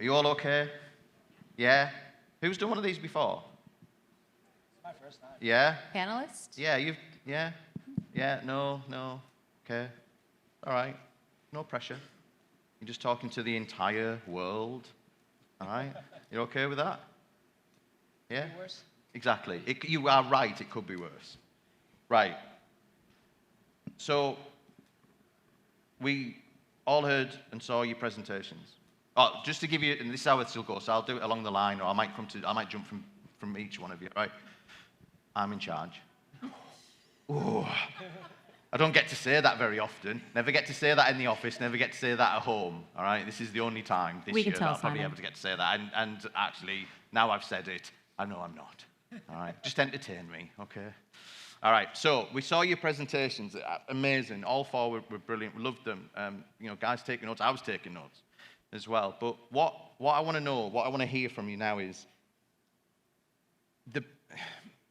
Are you all okay? Yeah? Who's done one of these before? It's my first time. Yeah? Panelist? Yeah, yeah? Yeah, no, okay. All right, no pressure. You're just talking to the entire world, all right? You're okay with that? Yeah? Could be worse. Exactly. You are right, it could be worse. Right. So, we all heard and saw your presentations. Oh, just to give you, and this is how it still goes, so I'll do it along the line, or I might jump from each one of you, right? I'm in charge. Ooh. I don't get to say that very often. Never get to say that in the office, never get to say that at home, all right? This is the only time this year that I'll probably be able to get to say that. And actually, now I've said it, I know I'm not, all right? Just entertain me, okay? All right, so we saw your presentations, amazing. All four were brilliant, we loved them. Guys taking notes, I was taking notes as well. But what I want to know, what I want to hear from you now is the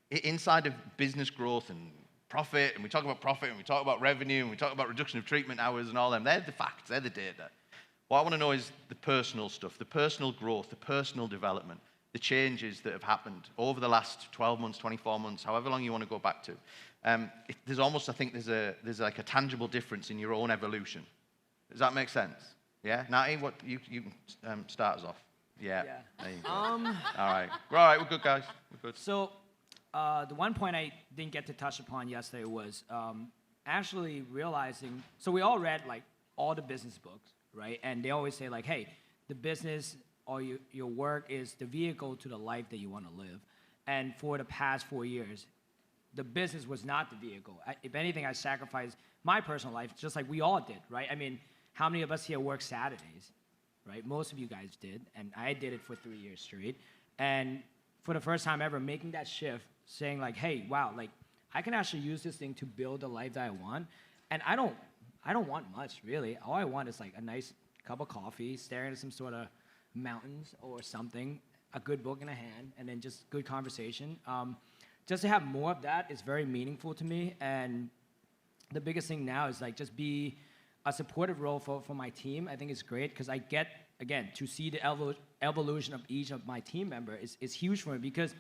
inside of business growth and profit, and we talk about profit, and we talk about revenue, and we talk about reduction of treatment hours and all them. They're the facts, they're the data. What I want to know is the personal stuff, the personal growth, the personal development, the changes that have happened over the last 12 months, 24 months, however long you want to go back to. There's almost, I think, there's like a tangible difference in your own evolution. Does that make sense? Yeah? Natty, what you can start us off. Yeah. There you go. All right. We're all right. We're good, guys. We're good. So the one point I didn't get to touch upon yesterday was actually realizing, so we all read like all the business books, right? And they always say like, hey, the business or your work is the vehicle to the life that you want to live. And for the past 4 years, the business was not the vehicle. If anything, I sacrificed my personal life, just like we all did, right? I mean, how many of us here work Saturdays, right? Most of you guys did, and I did it for 3 years straight. And for the first time ever, making that shift, saying like, hey, wow, like I can actually use this thing to build the life that I want. And I don't want much, really. All I want is like a nice cup of coffee, staring at some sort of mountains or something, a good book in a hand, and then just good conversation. Just to have more of that is very meaningful to me. And the biggest thing now is like just be a supportive role for my team. I think it's great because I get, again, to see the evolution of each of my team members is huge for me because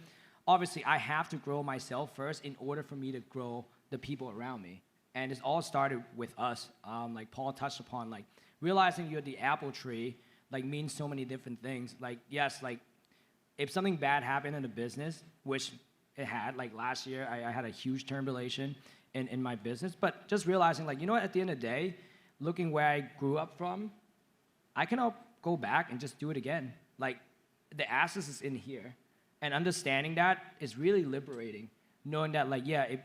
obviously I have to grow myself first in order for me to grow the people around me. And it's all started with us. Like Paul touched upon, like realizing you're the apple tree, like means so many different things. Like, yes, like if something bad happened in the business, which it had, like last year, I had a huge turbulation in my business, but just realizing like, you know what, at the end of the day, looking where I grew up from, I can go back and just do it again. Like the access is in here. And understanding that is really liberating. Knowing that like, yeah, if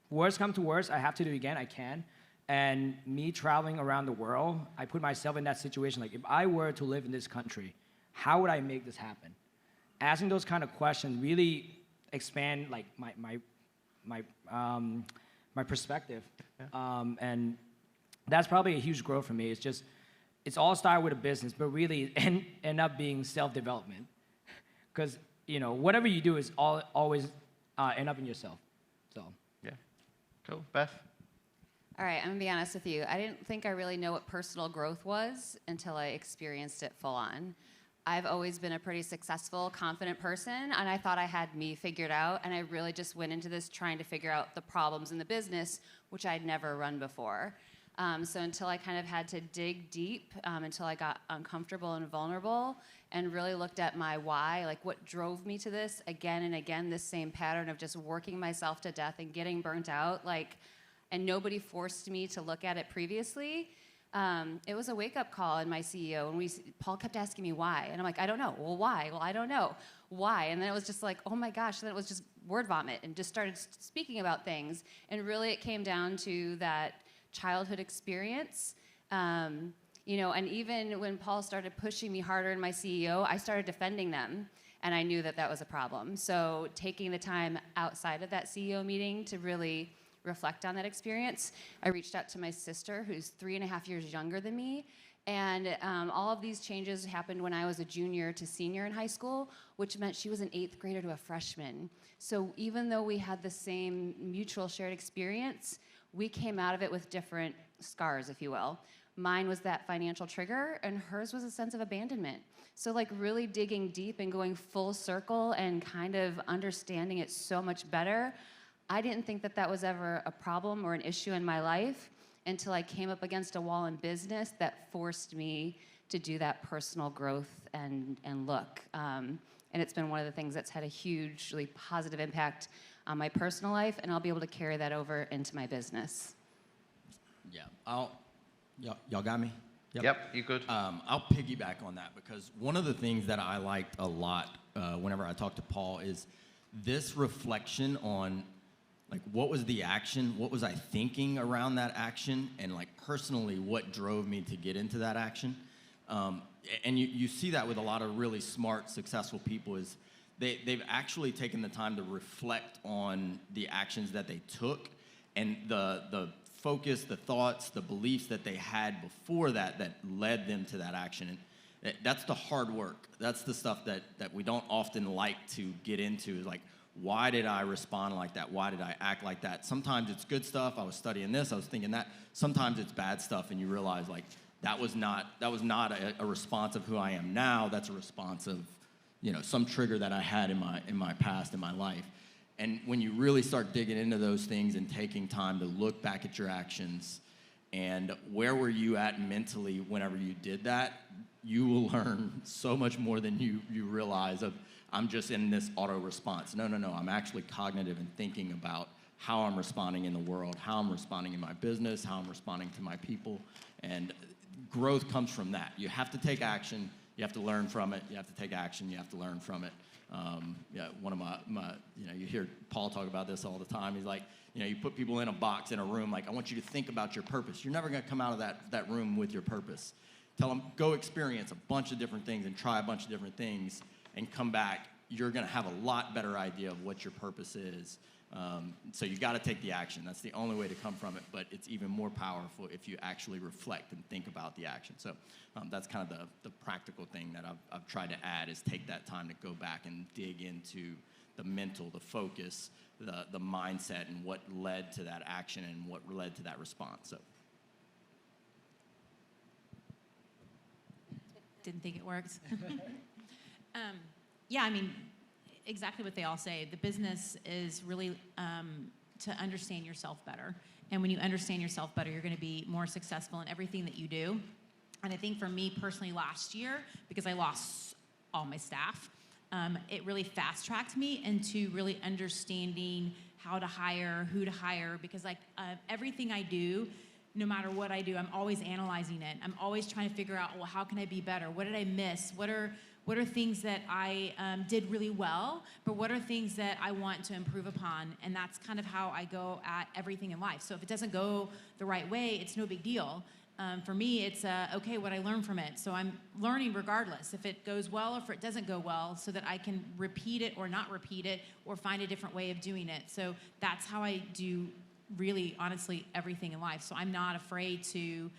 worst come to worst, I have to do it again, I can. And me traveling around the world, I put myself in that situation. Like if I were to live in this country, how would I make this happen? Asking those kind of questions really expand like my perspective. Yeah. And that's probably a huge growth for me. It's all started with a business, but really end up being self-development. Because, whatever you do is always end up in yourself. So. Yeah. Cool. Beth? All right, I'm going to be honest with you. I didn't think I really know what personal growth was until I experienced it full on. I've always been a pretty successful, confident person, and I thought I had me figured out, and I really just went into this trying to figure out the problems in the business, which I'd never run before. So until I kind of had to dig deep, until I got uncomfortable and vulnerable and really looked at my why, like what drove me to this again and again, this same pattern of just working myself to death and getting burnt out, and nobody forced me to look at it previously. It was a wake-up call in my CEO, and Paul kept asking me why, and I'm like, I don't know. Well, why? Well, I don't know. Why? And then it was just like, oh my gosh, and then it was just word vomit, and just started speaking about things, and really it came down to that childhood experience, and even when Paul started pushing me harder in my CEO, I started defending them, and I knew that that was a problem. So taking the time outside of that CEO meeting to really reflect on that experience, I reached out to my sister, who's 3.5 years younger than me, and all of these changes happened when I was a junior to senior in high school, which meant she was an 8th grader to a freshman. So even though we had the same mutual shared experience, we came out of it with different scars, if you will. Mine was that financial trigger, and hers was a sense of abandonment. So like really digging deep and going full circle and kind of understanding it so much better. I didn't think that that was ever a problem or an issue in my life until I came up against a wall in business that forced me to do that personal growth and look. And it's been one of the things that's had a hugely positive impact on my personal life, and I'll be able to carry that over into my business. Yeah, y'all got me? Yep, you good? I'll piggyback on that because one of the things that I liked a lot whenever I talked to Paul is this reflection on like what was the action, what was I thinking around that action, and like personally what drove me to get into that action. And you see that with a lot of really smart, successful people is they've actually taken the time to reflect on the actions that they took and the focus, the thoughts, the beliefs that they had before that led them to that action. And that's the hard work. That's the stuff that we don't often like to get into is like, why did I respond like that? Why did I act like that? Sometimes it's good stuff. I was studying this, I was thinking that. Sometimes it's bad stuff and you realize like, that was not a response of who I am now. That's a response of, some trigger that I had in my past, in my life. And when you really start digging into those things and taking time to look back at your actions and where were you at mentally whenever you did that, you will learn so much more than you realize of, I'm just in this auto response. No, I'm actually cognitive and thinking about how I'm responding in the world, how I'm responding in my business, how I'm responding to my people. And growth comes from that. You have to take action. You have to learn from it. You have to take action. You have to learn from it. One of my you hear Paul talk about this all the time. He's like, you put people in a box in a room, like, I want you to think about your purpose. You're never going to come out of that room with your purpose. Tell them, go experience a bunch of different things and try a bunch of different things and come back. You're going to have a lot better idea of what your purpose is. So you got to take the action. That's the only way to come from it, but it's even more powerful if you actually reflect and think about the action. So that's kind of the practical thing that I've tried to add is take that time to go back and dig into the mental, the focus, the mindset, and what led to that action and what led to that response. So. Didn't think it worked. Exactly what they all say. The business is really to understand yourself better. And when you understand yourself better, you're going to be more successful in everything that you do. And I think for me personally last year, because I lost all my staff, it really fast-tracked me into really understanding how to hire, who to hire, because everything I do, no matter what I do, I'm always analyzing it. I'm always trying to figure out, well, how can I be better? What did I miss? What are things that I did really well, but what are things that I want to improve upon? And that's kind of how I go at everything in life. So if it doesn't go the right way, it's no big deal. For me, it's okay, what I learn from it. So I'm learning regardless, if it goes well or if it doesn't go well, so that I can repeat it or not repeat it or find a different way of doing it. So that's how I do really, honestly, everything in life. So I'm not afraid to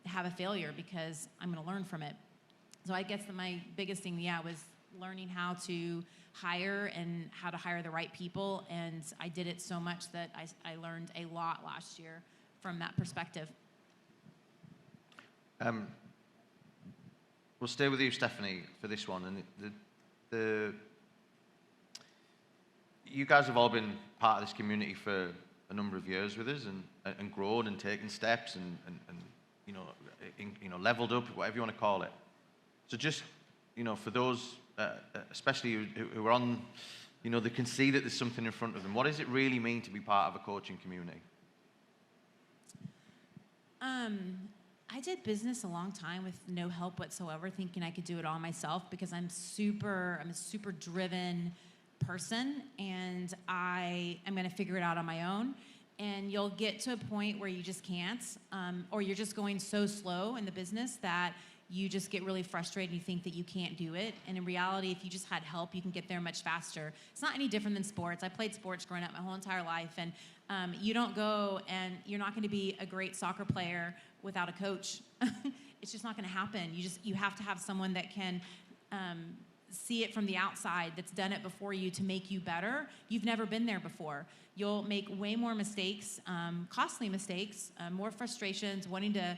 have a failure because I'm going to learn from it. So I guess that my biggest thing, was learning how to hire and how to hire the right people. And I did it so much that I learned a lot last year from that perspective. We'll stay with you, Stephanie, for this one. And you guys have all been part of this community for a number of years with us and grown and taken steps and leveled up, whatever you want to call it. So just, for those, especially who are on, they can see that there's something in front of them. What does it really mean to be part of a coaching community? I did business a long time with no help whatsoever, thinking I could do it all myself because I'm a super driven person, and I am going to figure it out on my own. And you'll get to a point where you just can't, or you're just going so slow in the business that you just get really frustrated and you think that you can't do it. And in reality, if you just had help, you can get there much faster. It's not any different than sports. I played sports growing up my whole entire life, and you don't go and you're not going to be a great soccer player without a coach. It's just not going to happen. You have to have someone that can see it from the outside, that's done it before you, to make you better. You've never been there before. You'll make way more mistakes, costly mistakes, more frustrations, wanting to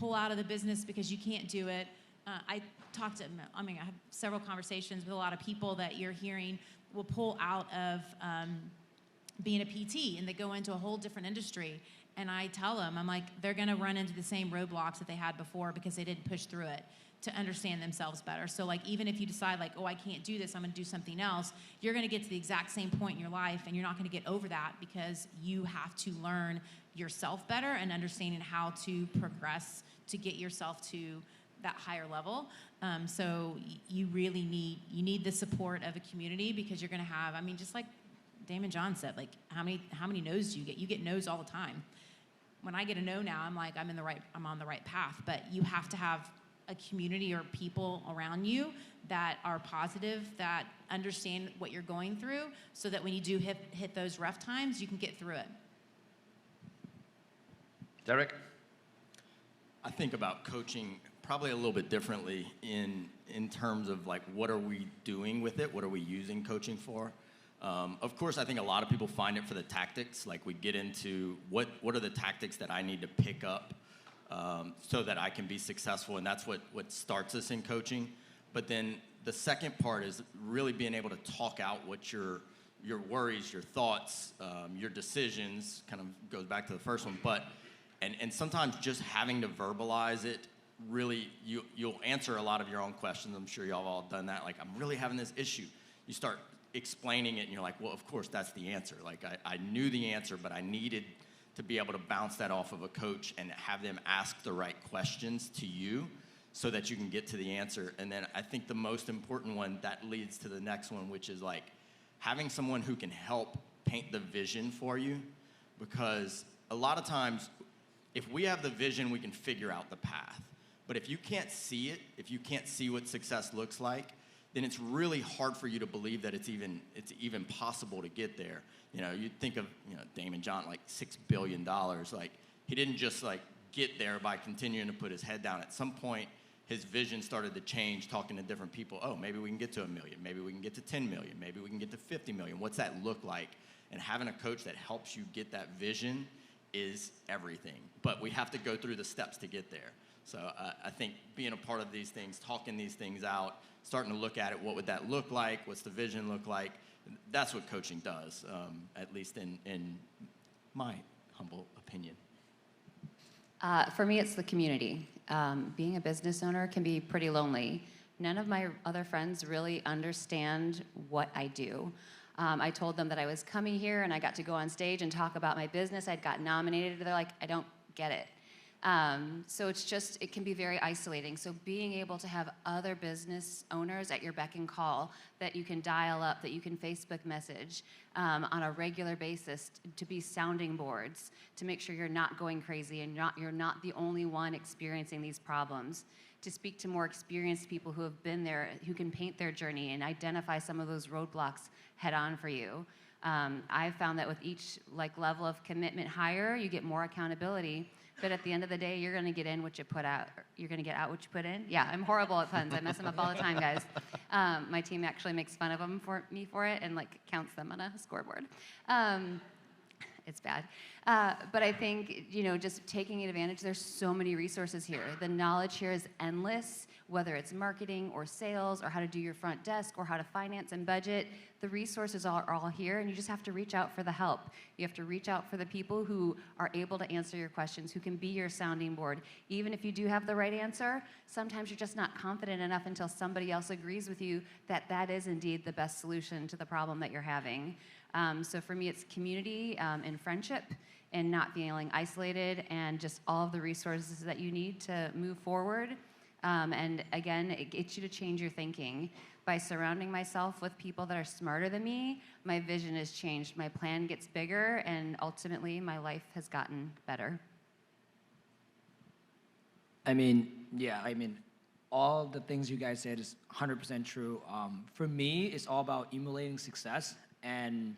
pull out of the business because you can't do it. talked to, I mean, I have several conversations with a lot of people that you're hearing will pull out of being a PT, and they go into a whole different industry. And I tell them, I'm like, they're going to run into the same roadblocks that they had before because they didn't push through it to understand themselves better. So like, even if you decide like, oh, I can't do this, I'm going to do something else, you're going to get to the exact same point in your life, and you're not going to get over that because you have to learn yourself better and understanding how to progress to get yourself to that higher level. So you really need the support of a community, because you're going to have, I mean, just like Damon John said, like how many no's do you get? You get no's all the time. When I get a no now, I'm like, I'm on the right path. But you have to have a community or people around you that are positive, that understand what you're going through, so that when you do hit those rough times, you can get through it. Derek? I think about coaching probably a little bit differently in terms of like, what are we doing with it? What are we using coaching for? Of course, I think a lot of people find it for the tactics. Like, we get into what are the tactics that I need to pick up so that I can be successful, and that's what starts us in coaching. But then the second part is really being able to talk out what your worries, your thoughts, your decisions, kind of goes back to the first one. But and sometimes just having to verbalize it, really, you'll answer a lot of your own questions. I'm sure y'all have all done that. Like, I'm really having this issue. You start explaining it, and you're like, well, of course, that's the answer. Like, I knew the answer, but I needed to be able to bounce that off of a coach and have them ask the right questions to you so that you can get to the answer. And then I think the most important one, that leads to the next one, which is like having someone who can help paint the vision for you. Because a lot of times, if we have the vision, we can figure out the path. But if you can't see it, if you can't see what success looks like, then it's really hard for you to believe that it's even possible to get there. You know, you think of, Damon John, like $6 billion. Like, he didn't just like get there by continuing to put his head down. At some point, his vision started to change, talking to different people. Oh, maybe we can get to $1 million. Maybe we can get to 10 million. Maybe we can get to 50 million. What's that look like? And having a coach that helps you get that vision is everything. But we have to go through the steps to get there. So I think being a part of these things, talking these things out, starting to look at it, what would that look like? What's the vision look like? That's what coaching does, at least in my humble opinion. For me, it's the community. Being a business owner can be pretty lonely. None of my other friends really understand what I do. I told them that I was coming here and I got to go on stage and talk about my business. I'd got nominated. They're like, I don't get it. So it can be very isolating. So being able to have other business owners at your beck and call that you can dial up, that you can Facebook message on a regular basis, to be sounding boards, to make sure you're not going crazy and you're not the only one experiencing these problems, to speak to more experienced people who have been there, who can paint their journey and identify some of those roadblocks head on for you. I've found that with each level of commitment higher, you get more accountability. But at the end of the day, you're going to get in what you put out. You're going to get out what you put in. Yeah, I'm horrible at puns. I mess them up all the time, guys. My team actually makes fun of me for it and counts them on a scoreboard. It's bad. But I think, just taking advantage, there's so many resources here. The knowledge here is endless, whether it's marketing or sales or how to do your front desk or how to finance and budget. The resources are all here, and you just have to reach out for the help. You have to reach out for the people who are able to answer your questions, who can be your sounding board. Even if you do have the right answer, sometimes you're just not confident enough until somebody else agrees with you that that is indeed the best solution to the problem that you're having. So for me, it's community and friendship and not feeling isolated, and just all of the resources that you need to move forward. And again, it gets you to change your thinking. By surrounding myself with people that are smarter than me, my vision has changed. My plan gets bigger, and ultimately, my life has gotten better. All the things you guys said is 100% true. For me, it's all about emulating success. And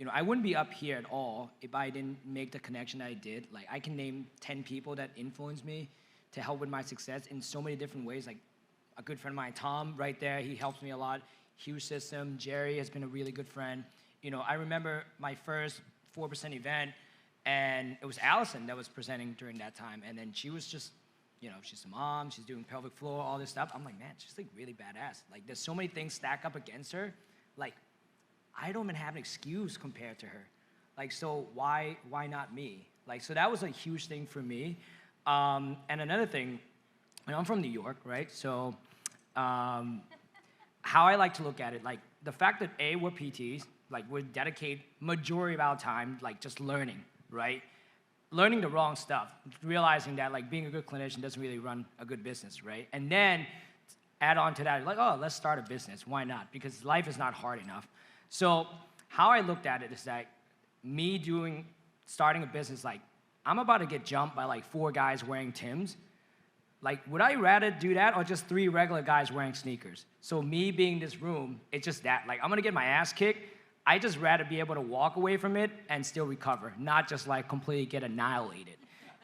I wouldn't be up here at all if I didn't make the connection I did. I can name 10 people that influenced me to help with my success in so many different ways. A good friend of mine, Tom, right there, he helps me a lot. Huge system. Jerry has been a really good friend. I remember my first 4% event, and it was Allison that was presenting during that time. And then she was just she's a mom, she's doing pelvic floor, all this stuff. I'm like, man, she's like really badass. Like there's so many things stack up against her. Like I don't even have an excuse compared to her. Like, so why not me? Like, so that was a huge thing for me. And another thing, I'm from New York, right? So how I like to look at it, like the fact that we're PTs, like we dedicate majority of our time, like just learning, right? Learning the wrong stuff, realizing that like being a good clinician doesn't really run a good business, right? And then add on to that, like, oh, let's start a business. Why not? Because life is not hard enough. So how I looked at it is that starting a business, like I'm about to get jumped by like 4 guys wearing Timbs. Like, would I rather do that or just 3 regular guys wearing sneakers? So me being in this room, it's just that. Like, I'm gonna get my ass kicked. I just rather be able to walk away from it and still recover, not just like completely get annihilated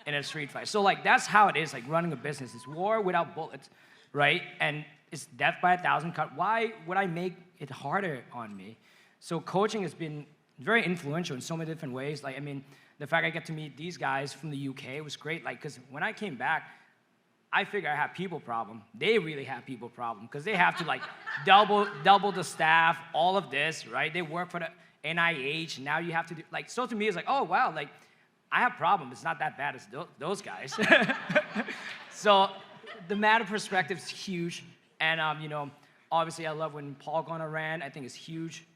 in a street fight. So like, that's how it is, like running a business. It's war without bullets, right? And it's death by 1,000 cuts. Why would I make it harder on me? So coaching has been very influential in so many different ways. Like, I mean, the fact I get to meet these guys from the UK was great. Like, because when I came back, I figure I have people problem. They really have people problem because they have to like double the staff, all of this, right? They work for the NIH, and now you have to do, like, so to me it's like, oh wow, like, I have problem. It's not that bad as those guys. So the matter perspective is huge, and obviously I love when Paul Gough ran. I think it's huge.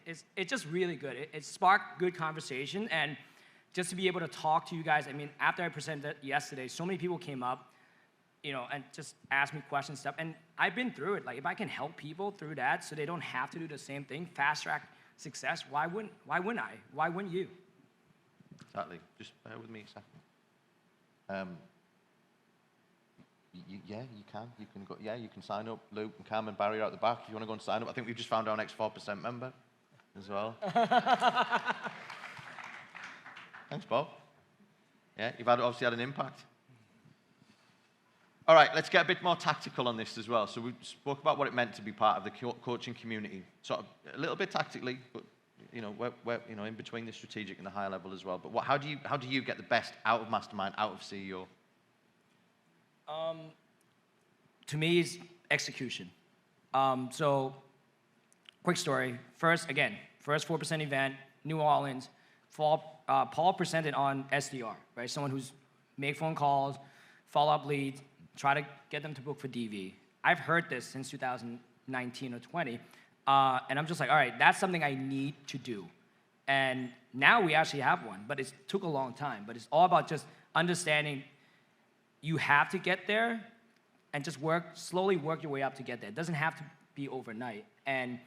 It's just really good. It sparked good conversation, and just to be able to talk to you guys. I mean, after I presented yesterday, so many people came up, and just ask me questions and stuff. And I've been through it. Like, if I can help people through that so they don't have to do the same thing, fast track success, why wouldn't I? Why wouldn't you? Exactly. Just bear with me a second. You can. You can go. Yeah, you can sign up. Luke and Cam and Barry are at the back. If you want to go and sign up, I think we've just found our next 4% member as well. Thanks, Bob. Yeah, you've obviously had an impact. All right, let's get a bit more tactical on this as well. So we spoke about what it meant to be part of the coaching community, sort of a little bit tactically, but we're in between the strategic and the higher level as well. But how do you get the best out of Mastermind, out of CEO? To me, it's execution. So, quick story. First 4% event, New Orleans. Paul presented on SDR, right? Someone who's make phone calls, follow up leads, try to get them to book for DV. I've heard this since 2019 or 20, and I'm just like, all right, that's something I need to do. And now we actually have one, but it took a long time. But it's all about just understanding you have to get there and just slowly work your way up to get there. It doesn't have to be overnight. And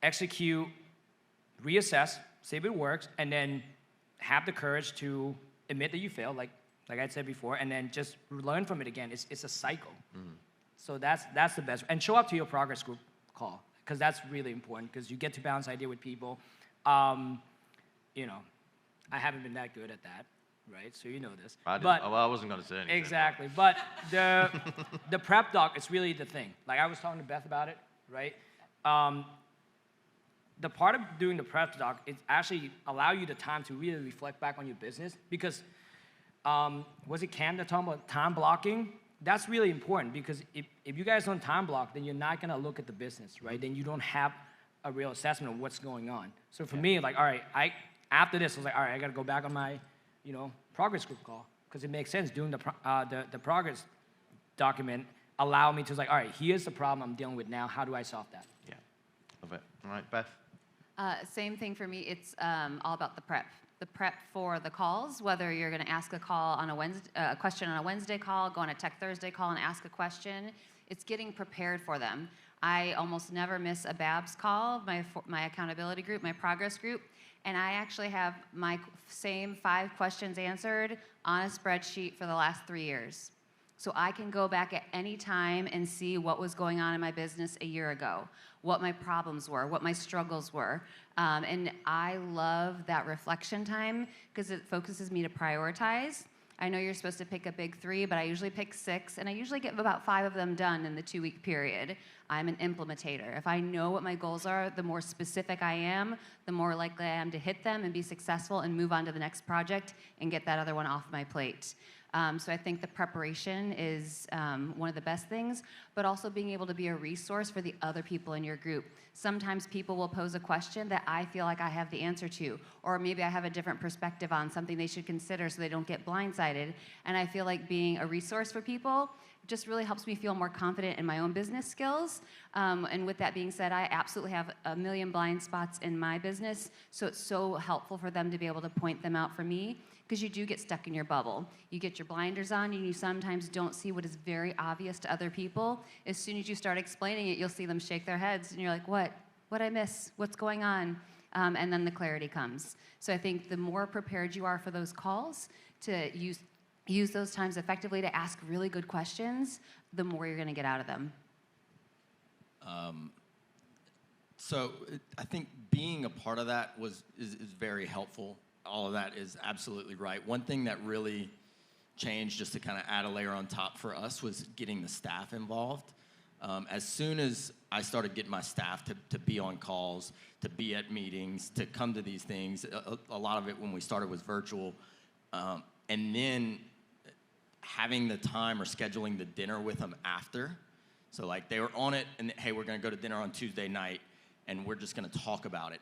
execute, reassess, see if it works, and then have the courage to admit that you failed, like I said before, and then just learn from it again. It's a cycle. Mm-hmm. So that's the best. And show up to your progress group call, because that's really important, because you get to bounce idea with people. I haven't been that good at that, right? So you know this. I wasn't going to say anything. Exactly. But the prep doc is really the thing. Like, I was talking to Beth about it, right? The part of doing the prep doc is actually allow you the time to really reflect back on your business, because was it Cam that talked about time blocking? That's really important, because if you guys don't time block, then you're not going to look at the business, right? Then you don't have a real assessment of what's going on. So for me, like, all right, after this, I was like, all right, I got to go back on my, progress group call, because it makes sense. Doing the progress document allow me to like, all right, here's the problem I'm dealing with now. How do I solve that? Yeah, love it. All right, Beth. Same thing for me. It's all about the prep. The prep for the calls, whether you're going to ask a call on a question on a Wednesday call, go on a Tech Thursday call and ask a question. It's getting prepared for them. I almost never miss a BABS call, my accountability group, my progress group, and I actually have my same 5 questions answered on a spreadsheet for the last 3 years. So I can go back at any time and see what was going on in my business a year ago, what my problems were, what my struggles were. And I love that reflection time, because it focuses me to prioritize. I know you're supposed to pick a big 3, but I usually pick 6, and I usually get about 5 of them done in the 2-week period. I'm an implementator. If I know what my goals are, the more specific I am, the more likely I am to hit them and be successful and move on to the next project and get that other one off my plate. So I think the preparation is one of the best things, but also being able to be a resource for the other people in your group. Sometimes people will pose a question that I feel like I have the answer to, or maybe I have a different perspective on something they should consider so they don't get blindsided. And I feel like being a resource for people just really helps me feel more confident in my own business skills. And with that being said, I absolutely have a million blind spots in my business, so it's so helpful for them to be able to point them out for me, because you do get stuck in your bubble. You get your blinders on, and you sometimes don't see what is very obvious to other people. As soon as you start explaining it, you'll see them shake their heads, and you're like, what? What'd I miss? What's going on? And then the clarity comes. So I think the more prepared you are for those calls, to use those times effectively to ask really good questions, the more you're going to get out of them. I think being a part of that is very helpful. All of that is absolutely right. One thing that really changed, just to kind of add a layer on top for us, was getting the staff involved. As soon as I started getting my staff to be on calls, to be at meetings, to come to these things, a lot of it when we started was virtual, and then having the time or scheduling the dinner with them after. So like they were on it, and hey, we're going to go to dinner on Tuesday night, and we're just going to talk about it.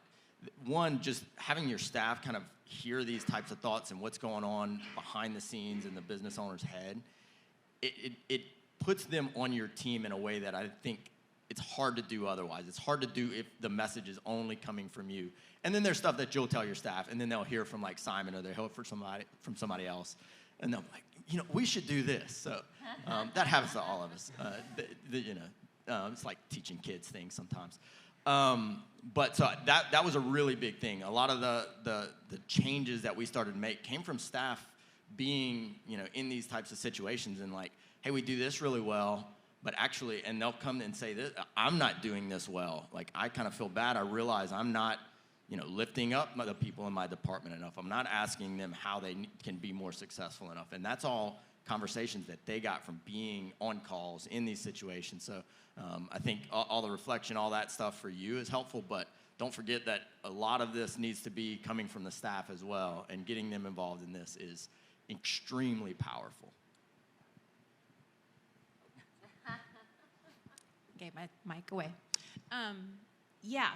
One, just having your staff kind of hear these types of thoughts and what's going on behind the scenes in the business owner's head, it puts them on your team in a way that I think it's hard to do otherwise. It's hard to do if the message is only coming from you. And then there's stuff that you'll tell your staff, and then they'll hear from like Simon, or they'll hear from somebody else, and they'll be like, we should do this. So that happens to all of us. It's like teaching kids things sometimes. But so that was a really big thing. A lot of the changes that we started to make came from staff being, in these types of situations, and like, hey, we do this really well, but actually, and they'll come and say this, I'm not doing this well. Like, I kind of feel bad. I realize I'm not, lifting up the people in my department enough. I'm not asking them how they can be more successful enough. And that's all conversations that they got from being on calls in these situations. So I think all the reflection, all that stuff for you is helpful, but don't forget that a lot of this needs to be coming from the staff as well, and getting them involved in this is extremely powerful. Okay, my mic away.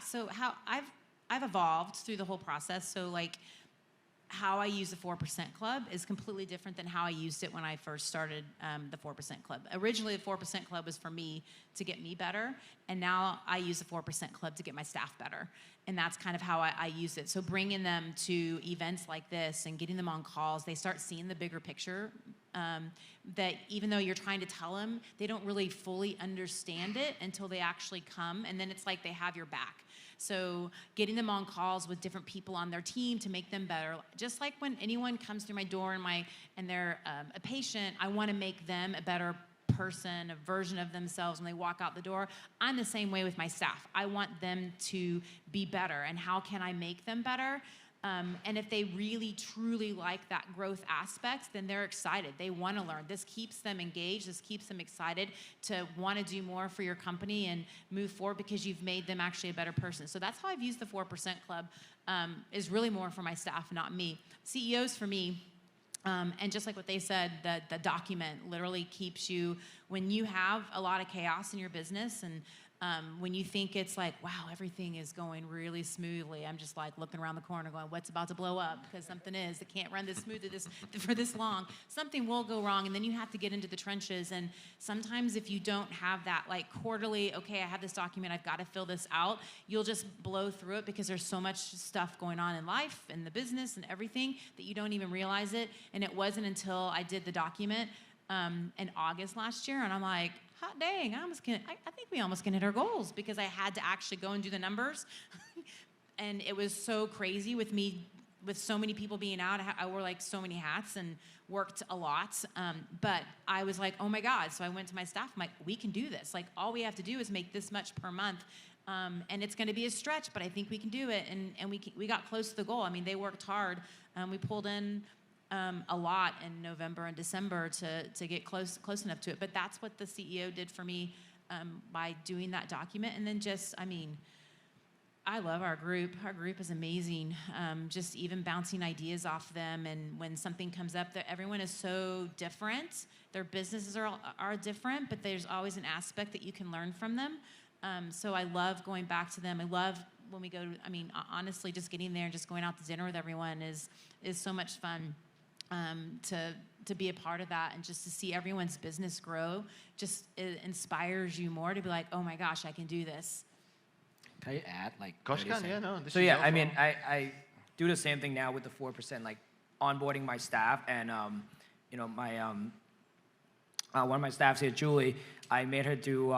So how I've evolved through the whole process. So like how I use the 4% Club is completely different than how I used it when I first started the 4% Club. Originally, the 4% Club was for me to get me better, and now I use the 4% Club to get my staff better. And that's kind of how I use it. So bringing them to events like this and getting them on calls, they start seeing the bigger picture, that even though you're trying to tell them, they don't really fully understand it until they actually come, and then it's like they have your back. So getting them on calls with different people on their team to make them better. Just like when anyone comes through my door and they're a patient, I want to make them a better person, a version of themselves when they walk out the door. I'm the same way with my staff. I want them to be better, and how can I make them better? And if they really, truly like that growth aspect, then they're excited. They want to learn. This keeps them engaged. This keeps them excited to want to do more for your company and move forward, because you've made them actually a better person. So that's how I've used the 4% Club, is really more for my staff, not me. CEOs for me, and just like what they said, the document literally keeps you, when you have a lot of chaos in your business, and when you think it's like, wow, everything is going really smoothly, I'm just like looking around the corner going, what's about to blow up? Because something is. It can't run this smoothly for this long. Something will go wrong, and then you have to get into the trenches. And sometimes if you don't have that like quarterly, okay, I have this document, I've got to fill this out, you'll just blow through it because there's so much stuff going on in life and the business and everything that you don't even realize it. And it wasn't until I did the document in August last year, and I'm like, hot dang, I think we almost can hit our goals, because I had to actually go and do the numbers. And it was so crazy with so many people being out. I wore like so many hats and worked a lot. But I was like, oh my God. So I went to my staff, I'm like, we can do this. Like, all we have to do is make this much per month. And it's going to be a stretch, but I think we can do it. And we got close to the goal. I mean, they worked hard. We pulled in a lot in November and December to get close enough to it. But that's what the CEO did for me by doing that document. And then I love our group. Our group is amazing. Just even bouncing ideas off them, and when something comes up, that everyone is so different. Their businesses are different, but there's always an aspect that you can learn from them. So I love going back to them. I love when we go. Honestly, just getting there and just going out to dinner with everyone is so much fun. To be a part of that and just to see everyone's business grow, just it inspires you more to be like, oh my gosh, I can do this. Can I add like? Gosh, 30 can, seconds? yeah, no. This So is yeah, your I mean, fault. I do the same thing now with the 4%, like onboarding my staff, and my one of my staffs here, Julie, I made her do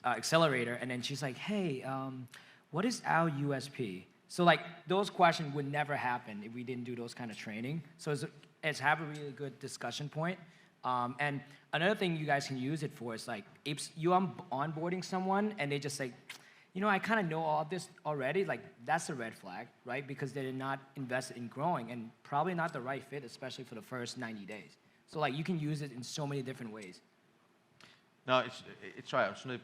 Accelerator, and then she's like, hey, what is our USP? So like those questions would never happen if we didn't do those kind of training. So it's have a really good discussion point. And another thing you guys can use it for is like if you are onboarding someone and they just say, I kind of know all this already, like that's a red flag, right? Because they're not invested in growing and probably not the right fit, especially for the first 90 days. So like you can use it in so many different ways. No, it's right. I'm just going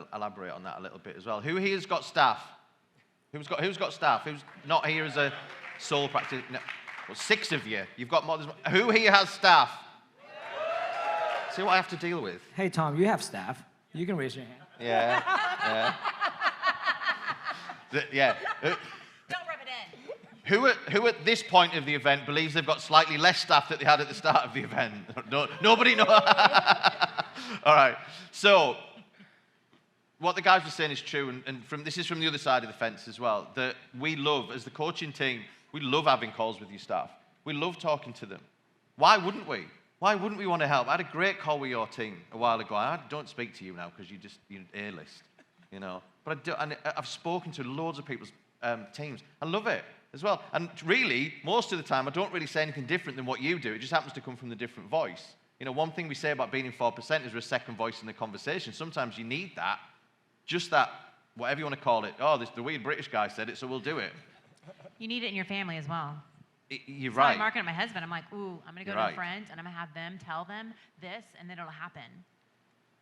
to elaborate on that a little bit as well. Who here's got staff? Who's got staff? Who's not here as a sole practitioner? No. Well, 6 of you. You've got more. Who here has staff? See what I have to deal with? Hey, Tom, you have staff. You can raise your hand. Yeah. Yeah. Don't rub it in. Who at this point of the event believes they've got slightly less staff than they had at the start of the event? No, nobody knows. All right. So what the guys were saying is true, and this is from the other side of the fence as well, that we love, as the coaching team, we love having calls with your staff. We love talking to them. Why wouldn't we? Why wouldn't we want to help? I had a great call with your team a while ago. I don't speak to you now because you're A-list, But I've spoken to loads of people's teams. I love it as well. And really, most of the time, I don't really say anything different than what you do. It just happens to come from the different voice. One thing we say about being in 4% is we're a second voice in the conversation. Sometimes you need that. Just that, whatever you want to call it. Oh, the weird British guy said it, so we'll do it. You need it in your family as well. You're So right. I'm marketing to my husband. I'm like, ooh, I'm going to go You're to right. a friend, and I'm going to have them tell them this, and then it'll happen.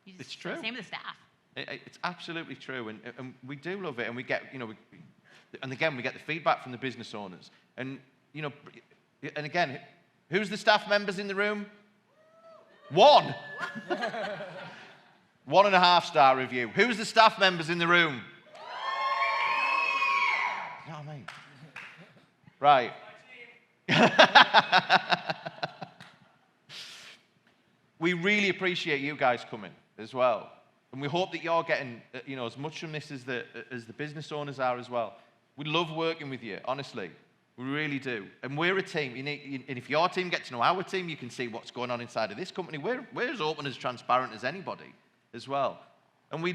It's true. Same with the staff. It's absolutely true, and we do love it, and we get, and again, we get the feedback from the business owners. And, and again, who's the staff members in the room? 1. 1.5-star review. Who's the staff members in the room? You know what I mean? Right. We really appreciate you guys coming as well. And we hope that you're getting, as much from this as the business owners are as well. We love working with you, honestly. We really do. And we're a team. And if your team gets to know our team, you can see what's going on inside of this company. We're as open, as transparent as anybody as well. And we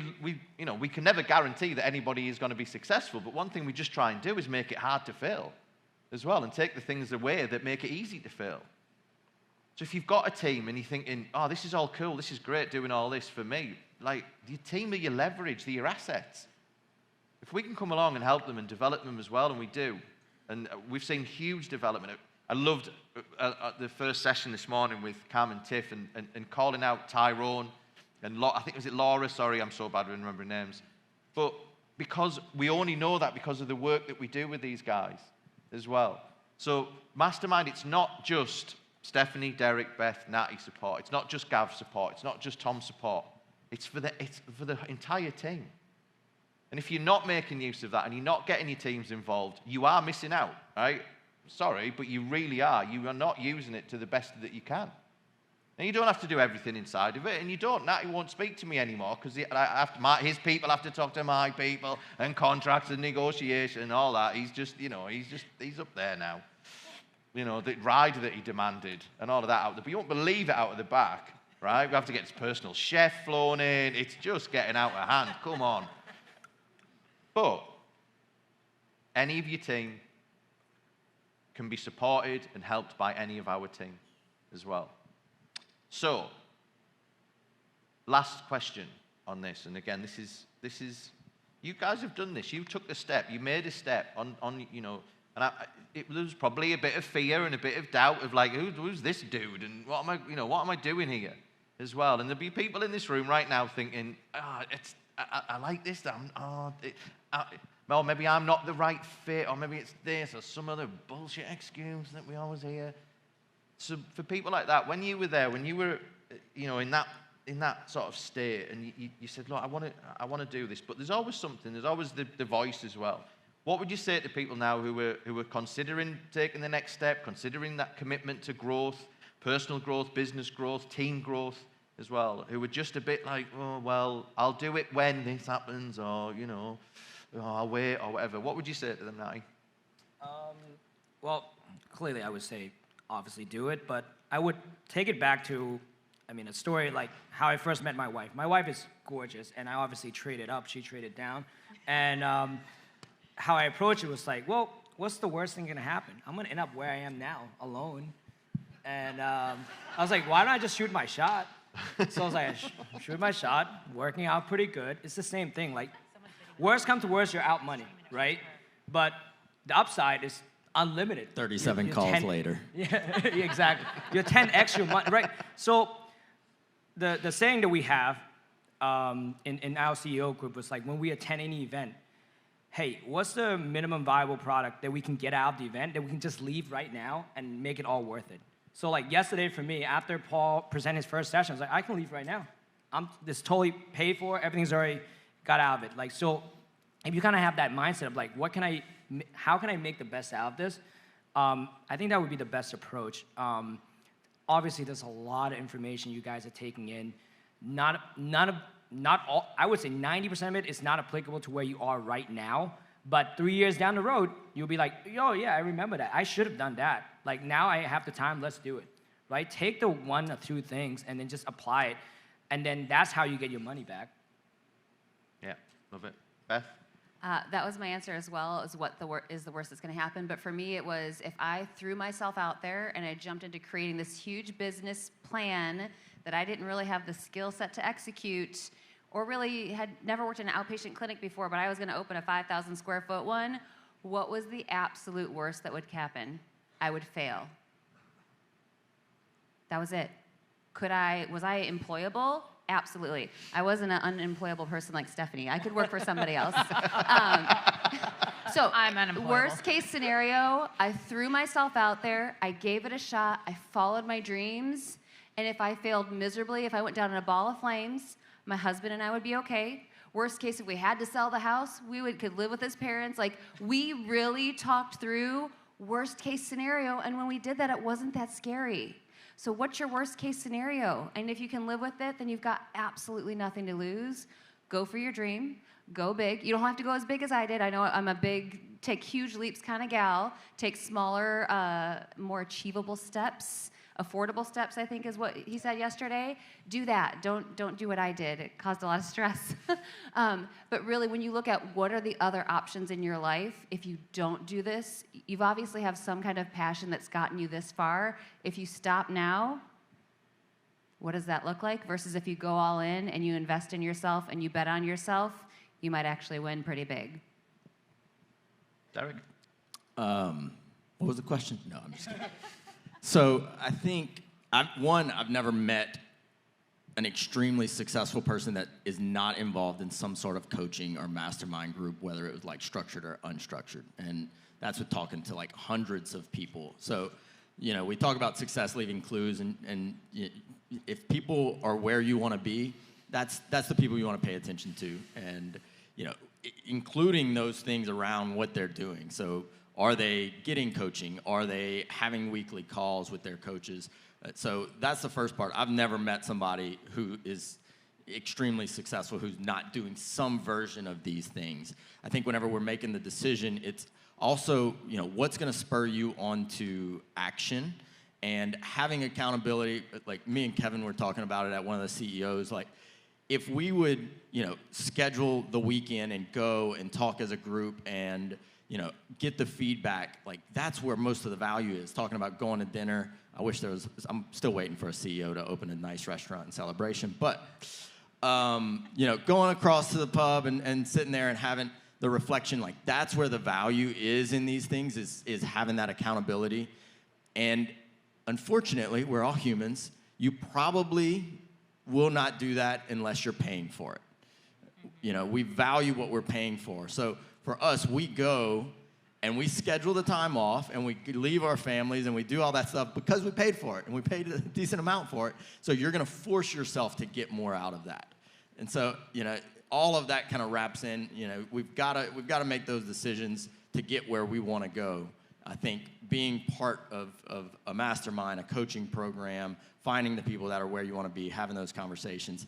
can never guarantee that anybody is going to be successful. But one thing we just try and do is make it hard to fail as well, and take the things away that make it easy to fail. So if you've got a team and you're thinking, oh, this is all cool, this is great doing all this for me, like, your team are your leverage, they're your assets. If we can come along and help them and develop them as well, and we do, and we've seen huge development. I loved the first session this morning with Cam and Tiff and calling out Tyrone and I think, was it Laura? Sorry, I'm so bad with remembering names. But because we only know that because of the work that we do with these guys as well. So Mastermind, it's not just Stephanie, Derek, Beth, Natty support. It's not just Gav support. It's not just Tom support. It's for the entire team. And if you're not making use of that and you're not getting your teams involved, you are missing out, right? Sorry, but you really are. You are not using it to the best that you can. And you don't have to do everything inside of it, and you don't. Natty won't speak to me anymore because his people have to talk to my people and contracts and negotiation and all that. He's just, he's up there now. The ride that he demanded and all of that out there. But you won't believe it out of the back, right? We have to get his personal chef flown in. It's just getting out of hand. Come on. But any of your team can be supported and helped by any of our team as well. So, last question on this, and again, this is, you guys have done this. You took the step. You made a step on and there was probably a bit of fear and a bit of doubt of like, who's this dude, and what am I doing here as well? And there'll be people in this room right now thinking, I like this. Well, maybe I'm not the right fit, or maybe it's this, or some other bullshit excuse that we always hear. So for people like that, when you were there, when you were, in that sort of state, and you said, look, I want to do this, but there's always something. There's always the voice as well. What would you say to people now who were considering taking the next step, considering that commitment to growth, personal growth, business growth, team growth as well, who were just a bit like, oh, well, I'll do it when this happens, or, I'll wait, or whatever. What would you say to them, Natty? Well, clearly I would say, obviously do it, but I would take it back to, a story like how I first met my wife. My wife is gorgeous, and I obviously traded up, she traded down. And how I approached it was like, well, what's the worst thing gonna happen? I'm gonna end up where I am now, alone. And I was like, why don't I just shoot my shot? So I was like, shoot my shot, working out pretty good. It's the same thing, like, worst come to worst, you're out money, right? But the upside is unlimited. 37 calls later. Yeah, exactly. You're 10x your money, right? So the saying that we have in our CEO group was like, when we attend any event, hey, what's the minimum viable product that we can get out of the event that we can just leave right now and make it all worth it? So like yesterday for me, after Paul presented his first session, I was like, I can leave right now. This totally paid for, everything's already got out of it. Like, so if you kind of have that mindset of like, how can I make the best out of this? I think that would be the best approach. Obviously, there's a lot of information you guys are taking in. Not all, I would say 90% of it is not applicable to where you are right now. But 3 years down the road, you'll be like, oh yeah, I remember that. I should have done that. Like, now I have the time, let's do it, right? Take the one or two things and then just apply it. And then that's how you get your money back. Yeah, love it. Beth? That was my answer as well, is what is the worst that's going to happen. But for me, it was if I threw myself out there and I jumped into creating this huge business plan that I didn't really have the skill set to execute, or really had never worked in an outpatient clinic before, but I was going to open a 5,000 square foot one, what was the absolute worst that would happen? I would fail. That was it. Was I employable? Absolutely. I wasn't an unemployable person like Stephanie. I could work for somebody else. So I'm unemployable. Worst case scenario, I threw myself out there. I gave it a shot. I followed my dreams. And if I failed miserably, if I went down in a ball of flames, my husband and I would be okay. Worst case, if we had to sell the house, could live with his parents. Like, we really talked through worst case scenario. And when we did that, it wasn't that scary. So what's your worst case scenario? And if you can live with it, then you've got absolutely nothing to lose. Go for your dream. Go big. You don't have to go as big as I did. I know I'm a big, take huge leaps kind of gal. Take smaller, more achievable steps. Affordable steps, I think, is what he said yesterday. Do that. Don't do what I did. It caused a lot of stress. But really, when you look at what are the other options in your life, if you don't do this, you've obviously have some kind of passion that's gotten you this far. If you stop now, what does that look like? Versus if you go all in and you invest in yourself and you bet on yourself, you might actually win pretty big. Derek? What was the question? No, I'm just kidding. So I think, I've never met an extremely successful person that is not involved in some sort of coaching or mastermind group, whether it was like structured or unstructured. And that's with talking to like hundreds of people. So, we talk about success leaving clues, and if people are where you want to be, that's the people you want to pay attention to. And, including those things around what they're doing. So, are they getting coaching? Are they having weekly calls with their coaches? So that's the first part. I've never met somebody who is extremely successful who's not doing some version of these things. I think whenever we're making the decision, it's also, what's going to spur you on to action, and having accountability. Like me and Kevin were talking about it at one of the CEOs. Like, if we would, schedule the weekend and go and talk as a group and get the feedback, like that's where most of the value is. Talking about going to dinner. I'm still waiting for a CEO to open a nice restaurant in Celebration, but, going across to the pub and sitting there and having the reflection, like that's where the value is in these things, is having that accountability. And unfortunately, we're all humans. You probably will not do that unless you're paying for it. we value what we're paying for. So for us, we go and we schedule the time off and we leave our families and we do all that stuff because we paid for it and we paid a decent amount for it. So you're going to force yourself to get more out of that. And so, all of that kind of wraps in, we've got to make those decisions to get where we want to go. I think being part of a mastermind, a coaching program, finding the people that are where you want to be, having those conversations,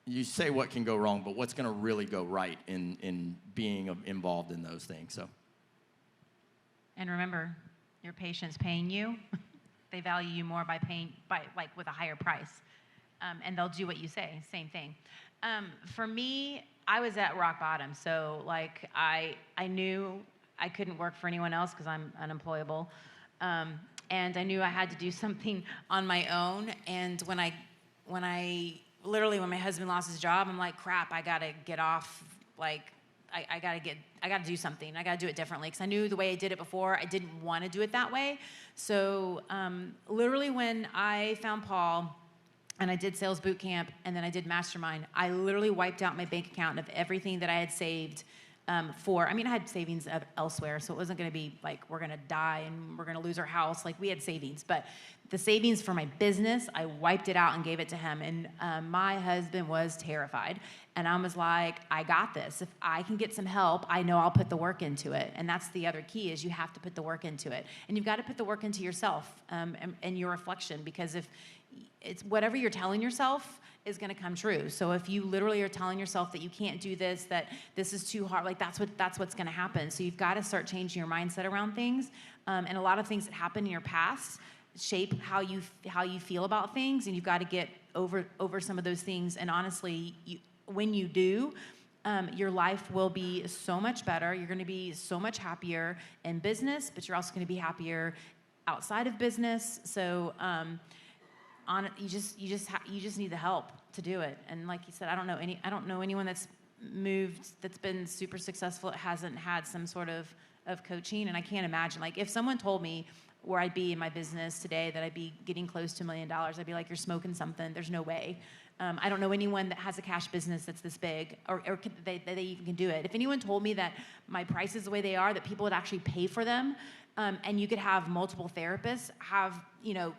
you say what can go wrong, but what's going to really go right in being involved in those things. So. And remember, your patient's paying you. They value you more by with a higher price. And they'll do what you say, same thing. For me, I was at rock bottom. So I knew I couldn't work for anyone else because I'm unemployable. And I knew I had to do something on my own. And when my husband lost his job, I'm like, crap, I gotta get off, I gotta do something. I gotta do it differently because I knew the way I did it before, I didn't want to do it that way. So literally when I found Paul and I did sales boot camp and then I did mastermind, I literally wiped out my bank account of everything that I had saved I had savings elsewhere, so it wasn't going to be like we're going to die and we're going to lose our house. We had savings, but the savings for my business, I wiped it out and gave it to him. And my husband was terrified. And I was like, I got this. If I can get some help, I know I'll put the work into it. And that's the other key is you have to put the work into it. And you've got to put the work into yourself and your reflection, because if it's whatever you're telling yourself is going to come true. So if you literally are telling yourself that you can't do this, that this is too hard, that's what's going to happen. So you've got to start changing your mindset around things. And a lot of things that happen in your past shape how you feel about things, and you've got to get over some of those things. And honestly, when you do, your life will be so much better. You're going to be so much happier in business, but you're also going to be happier outside of business. So you just need the help to do it. And like you said, I don't know anyone that's moved that's been super successful that hasn't had some sort of coaching. And I can't imagine, if someone told me where I'd be in my business today, that I'd be getting close to $1 million, I'd be like, you're smoking something. There's no way. I don't know anyone that has a cash business that's this big, or they even can do it. If anyone told me that my prices the way they are, that people would actually pay for them, and you could have multiple therapists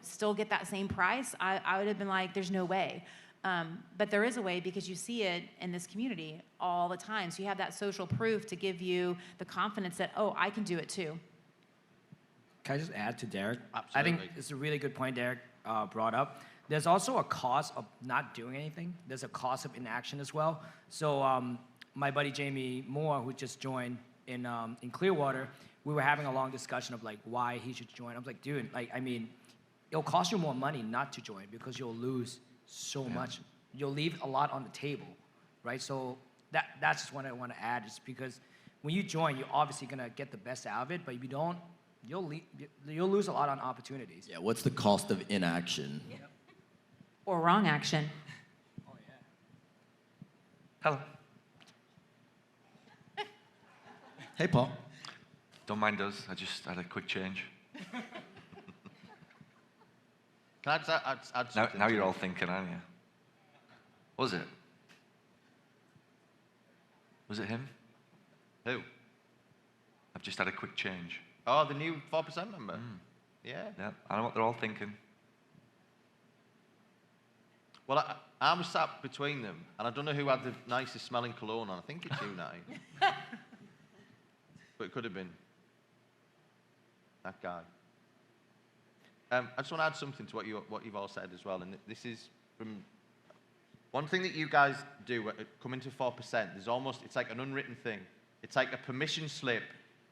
still get that same price, I would have been like, there's no way. But there is a way, because you see it in this community all the time. So you have that social proof to give you the confidence that, oh, I can do it too. Can I just add to Derek? Absolutely. I think it's a really good point Derek brought up. There's also a cost of not doing anything. There's a cost of inaction as well. So my buddy Jamie Moore, who just joined in Clearwater, we were having a long discussion of why he should join. I was like, dude, it'll cost you more money not to join, because you'll lose so much. You'll leave a lot on the table, right? So that's just what I want to add, is because when you join, you're obviously gonna get the best out of it, but if you don't, you'll lose a lot on opportunities. Yeah, what's the cost of inaction? Yeah. Or wrong action. Oh yeah. Hello. Hey, Paul. Don't mind us. I just had a quick change. Can I just add something? Now you're all thinking, aren't you? Was it? Was it him? Who? I've just had a quick change. Oh, the new 4% member? Yeah. Yeah, I know what they're all thinking. Well, I was sat between them, and I don't know who had the nicest smelling cologne on. I think it's you, Nai. But it could have been that guy. I just want to add something to what you've all said as well, and this is from one thing that you guys do coming to 4%. It's like an unwritten thing. It's like a permission slip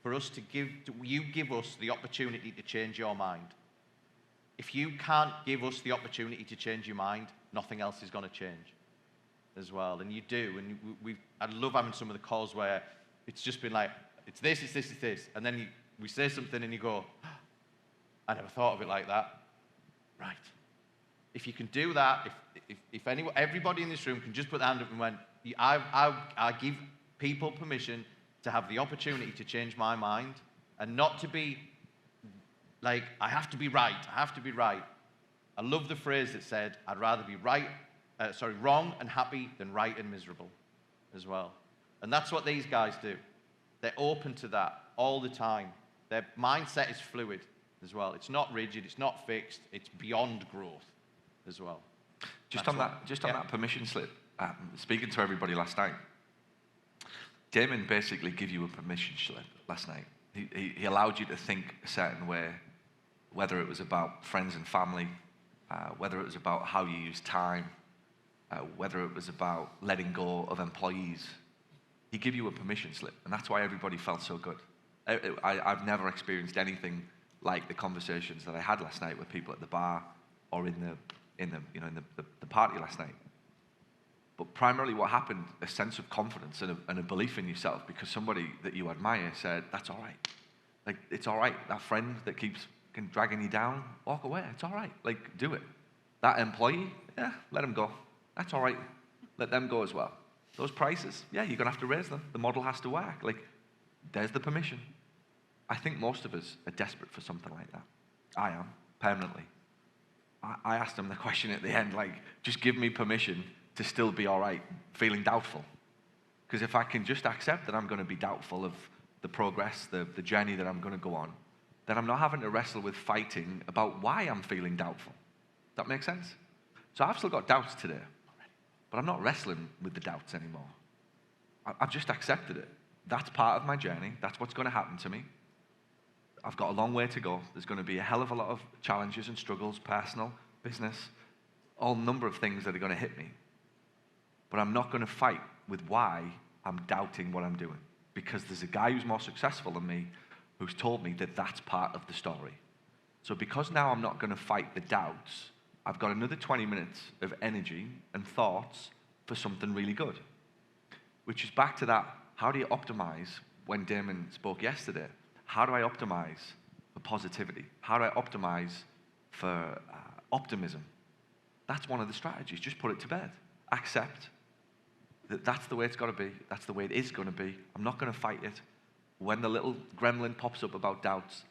for us to give. You give us the opportunity to change your mind. If you can't give us the opportunity to change your mind, nothing else is going to change as well. And you do. And I love having some of the calls where it's just been like, it's this, it's this, it's this. And then we say something and you go, I never thought of it like that. Right. If you can do that, if everybody in this room can just put their hand up and went, I give people permission to have the opportunity to change my mind, and not to be like, I have to be right, I have to be right. I love the phrase that said, I'd rather be wrong and happy than right and miserable. as well. And that's what these guys do. They're open to that all the time. Their mindset is fluid as well. It's not rigid, it's not fixed, it's beyond growth as well. Just on that permission slip, speaking to everybody last night, Damon basically gave you a permission slip last night. He allowed you to think a certain way, whether it was about friends and family, whether it was about how you use time, whether it was about letting go of employees. He gave you a permission slip, and that's why everybody felt so good. I've never experienced anything like the conversations that I had last night with people at the bar or in the party last night. But primarily what happened, a sense of confidence and a belief in yourself, because somebody that you admire said, that's all right. Like, it's all right. That friend that keeps dragging you down, walk away. It's all right. Like, do it. That employee, yeah, let them go. That's all right. Let them go as well. Those prices, yeah, you're going to have to raise them. The model has to work. Like, there's the permission. I think most of us are desperate for something like that. I am, permanently. I asked him the question at the end, like, just give me permission to still be all right, feeling doubtful. Because if I can just accept that I'm going to be doubtful of the progress, the journey that I'm going to go on, then I'm not having to wrestle with fighting about why I'm feeling doubtful. Does that make sense? So I've still got doubts today, but I'm not wrestling with the doubts anymore. I've just accepted it. That's part of my journey. That's what's going to happen to me. I've got a long way to go. There's going to be a hell of a lot of challenges and struggles, personal, business, all number of things that are going to hit me. But I'm not going to fight with why I'm doubting what I'm doing, because there's a guy who's more successful than me who's told me that that's part of the story. So because now I'm not going to fight the doubts, I've got another 20 minutes of energy and thoughts for something really good. Which is back to that, how do you optimize? When Damon spoke yesterday, how do I optimize for positivity? How do I optimize for optimism? That's one of the strategies. Just put it to bed. Accept that that's the way it's got to be. That's the way it is going to be. I'm not going to fight it. When the little gremlin pops up about doubts,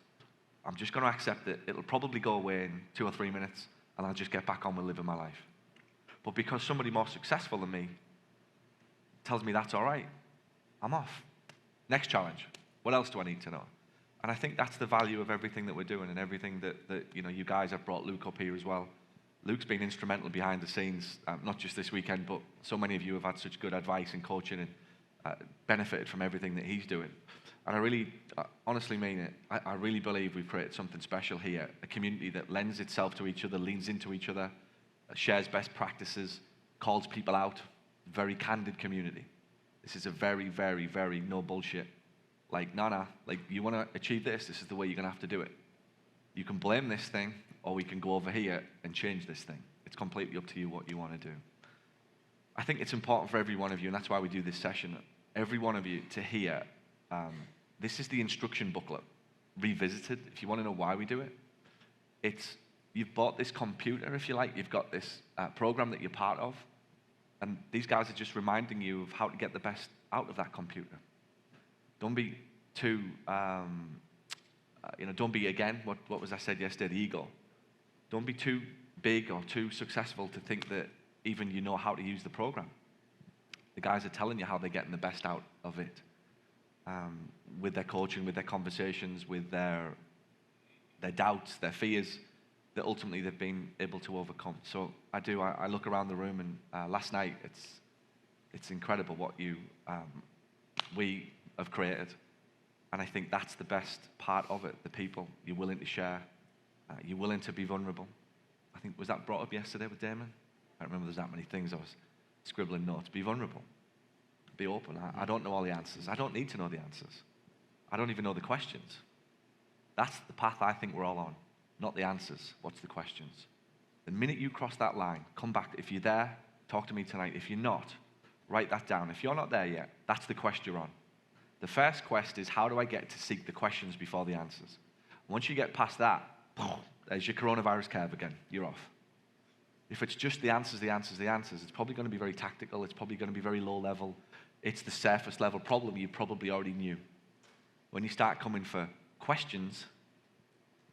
I'm just going to accept it. It'll probably go away in 2 or 3 minutes, and I'll just get back on with living my life. But because somebody more successful than me tells me that's all right, I'm off. Next challenge. What else do I need to know? And I think that's the value of everything that we're doing and everything that you guys have brought Luke up here as well. Luke's been instrumental behind the scenes, not just this weekend, but so many of you have had such good advice and coaching and benefited from everything that he's doing. And I really, honestly mean it. I really believe we've created something special here, a community that lends itself to each other, leans into each other, shares best practices, calls people out, very candid community. This is a very, very, very no bullshit. Like, nah, like, you want to achieve this is the way you're going to have to do it. You can blame this thing, or we can go over here and change this thing. It's completely up to you what you want to do. I think it's important for every one of you, and that's why we do this session, every one of you to hear, this is the instruction booklet, revisited, if you want to know why we do it. You've bought this computer, if you like, you've got this program that you're part of, and these guys are just reminding you of how to get the best out of that computer. Don't be too, don't be, again, what was I said yesterday, the ego. Don't be too big or too successful to think that even you know how to use the program. The guys are telling you how they're getting the best out of it. With their coaching, with their conversations, with their doubts, their fears, that ultimately they've been able to overcome. So I look around the room, and last night, it's incredible what we have created. And I think that's the best part of it, the people. You're willing to share. You're willing to be vulnerable. I think, was that brought up yesterday with Damon? I don't remember there's that many things I was scribbling notes. Be vulnerable. Be open. I don't know all the answers. I don't need to know the answers. I don't even know the questions. That's the path I think we're all on. Not the answers. What's the questions? The minute you cross that line, come back. If you're there, talk to me tonight. If you're not, write that down. If you're not there yet, that's the quest you're on. The first quest is, how do I get to seek the questions before the answers? Once you get past that, there's your coronavirus curve again. You're off. If it's just the answers, it's probably going to be very tactical. It's probably going to be very low level. It's the surface level problem you probably already knew. When you start coming for questions,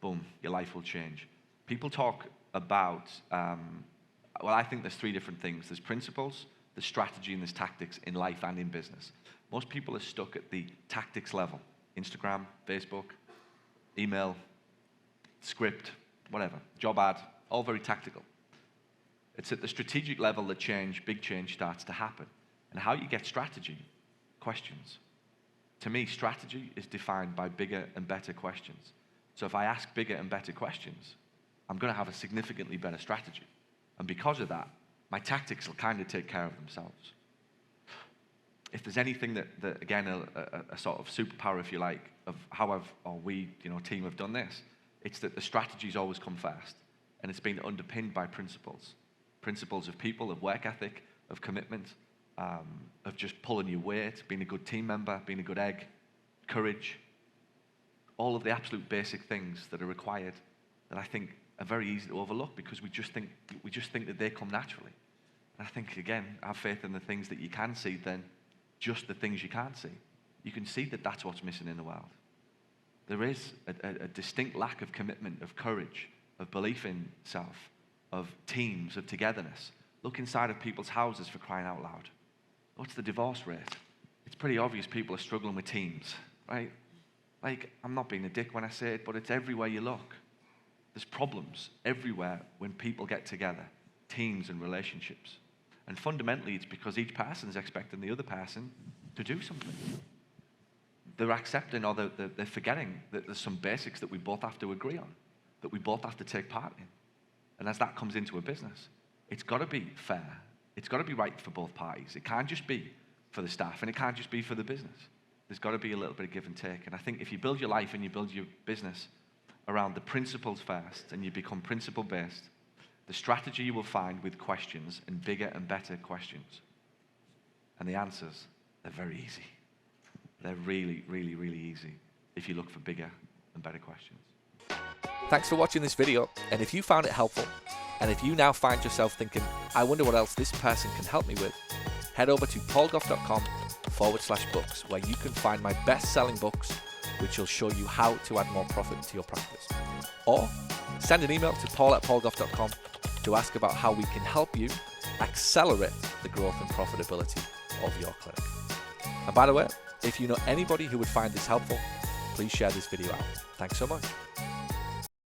boom, your life will change. People talk about, I think there's 3 different things. There's principles, there's strategy and there's tactics in life and in business. Most people are stuck at the tactics level. Instagram, Facebook, email, script, whatever, job ad, all very tactical. It's at the strategic level that big change starts to happen. And how you get strategy? Questions. To me, strategy is defined by bigger and better questions. So if I ask bigger and better questions, I'm going to have a significantly better strategy. And because of that, my tactics will kind of take care of themselves. If there's anything that again, a sort of superpower, if you like, of how we, team have done this, it's that the strategies always come first. And it's been underpinned by principles. Principles of people, of work ethic, of commitment, of just pulling your weight, being a good team member, being a good egg, courage. All of the absolute basic things that are required that I think are very easy to overlook because we just think that they come naturally. And I think, again, have faith in the things that you can see than just the things you can't see. You can see that that's what's missing in the world. There is a distinct lack of commitment, of courage, of belief in self, of teams, of togetherness. Look inside of people's houses, for crying out loud. What's the divorce rate? It's pretty obvious people are struggling with teams, right? Like, I'm not being a dick when I say it, but it's everywhere you look. There's problems everywhere when people get together, teams and relationships. And fundamentally, it's because each person is expecting the other person to do something. They're accepting or they're forgetting that there's some basics that we both have to agree on, that we both have to take part in. And as that comes into a business, it's got to be fair. It's got to be right for both parties. It can't just be for the staff, and it can't just be for the business. There's got to be a little bit of give and take. And I think if you build your life and you build your business around the principles first, and you become principle-based, the strategy you will find with questions and bigger and better questions. And the answers, they're very easy. They're really, really, really easy if you look for bigger and better questions. Thanks for watching this video, and if you found it helpful, and if you now find yourself thinking, I wonder what else this person can help me with, head over to paulgough.com/books, where you can find my best-selling books, which will show you how to add more profit to your practice. Or send an email to paul@paulgough.com to ask about how we can help you accelerate the growth and profitability of your clinic. And by the way, if you know anybody who would find this helpful, please share this video out. Thanks so much.